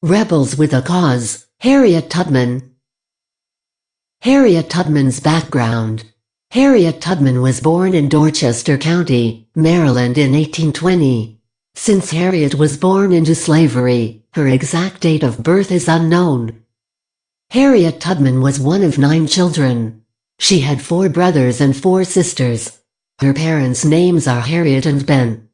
Rebels with a Cause, Harriet Tubman. Harriet Tubman's background. Harriet Tubman was born in Dorchester County, Maryland in 1820. Since Harriet was born into slavery, her exact date of birth is unknown. Harriet Tubman was one of 9 children. She had 4 brothers and 4 sisters. Her parents' names are Harriet and Ben.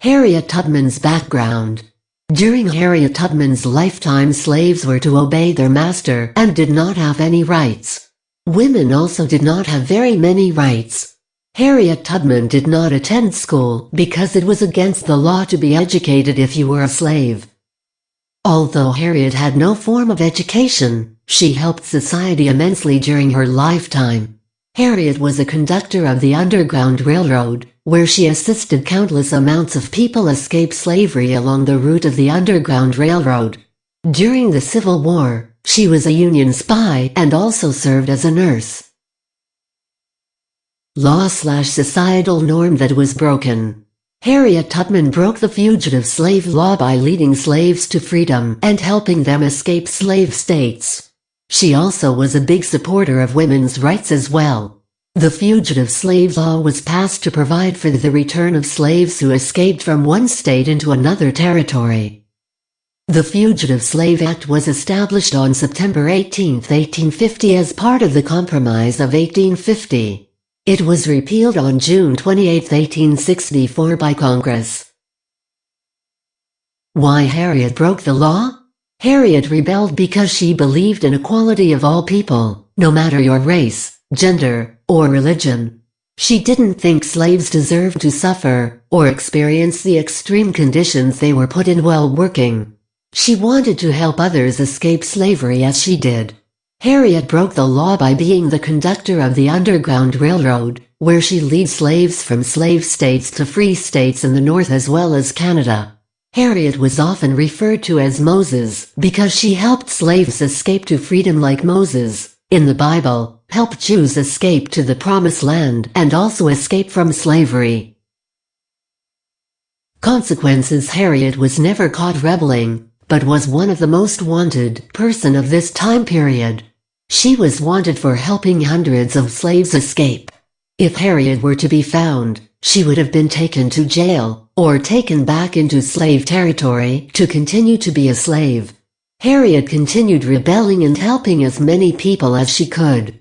Harriet Tubman's background. During Harriet Tubman's lifetime, slaves were to obey their master and did not have any rights. Women also did not have very many rights. Harriet Tubman did not attend school because it was against the law to be educated if you were a slave. Although Harriet had no form of education, she helped society immensely during her lifetime. Harriet was a conductor of the Underground Railroad, where she assisted countless amounts of people escape slavery along the route of the Underground Railroad. During the Civil War, she was a Union spy and also served as a nurse. Law/societal norm that was broken. Harriet Tubman broke the fugitive slave law by leading slaves to freedom and helping them escape slave states. She also was a big supporter of women's rights as well. The Fugitive Slave Law was passed to provide for the return of slaves who escaped from one state into another territory. The Fugitive Slave Act was established on September 18, 1850 as part of the Compromise of 1850. It was repealed on June 28, 1864 by Congress. Why Harriet broke the law? Harriet rebelled because she believed in equality of all people, no matter your race, gender, or religion. She didn't think slaves deserved to suffer or experience the extreme conditions they were put in while working. She wanted to help others escape slavery as she did. Harriet broke the law by being the conductor of the Underground Railroad, where she led slaves from slave states to free states in the North as well as Canada. Harriet was often referred to as Moses because she helped slaves escape to freedom like Moses, in the Bible, helped Jews escape to the Promised Land and also escape from slavery. Consequences. Harriet was never caught rebelling, but was one of the most wanted person of this time period. She was wanted for helping hundreds of slaves escape. If Harriet were to be found, she would have been taken to jail, or taken back into slave territory to continue to be a slave. Harriet continued rebelling and helping as many people as she could.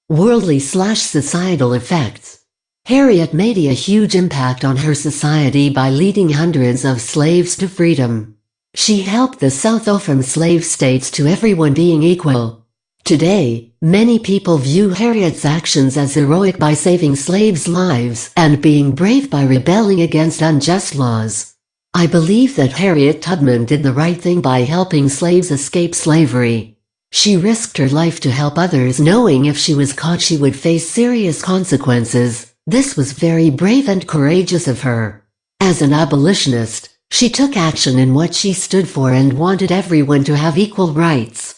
Worldly/societal effects. Harriet made a huge impact on her society by leading hundreds of slaves to freedom. She helped the South go from slave states to everyone being equal. Today, many people view Harriet's actions as heroic by saving slaves' lives and being brave by rebelling against unjust laws. I believe that Harriet Tubman did the right thing by helping slaves escape slavery. She risked her life to help others, knowing if she was caught she would face serious consequences. This was very brave and courageous of her. As an abolitionist, she took action in what she stood for and wanted everyone to have equal rights.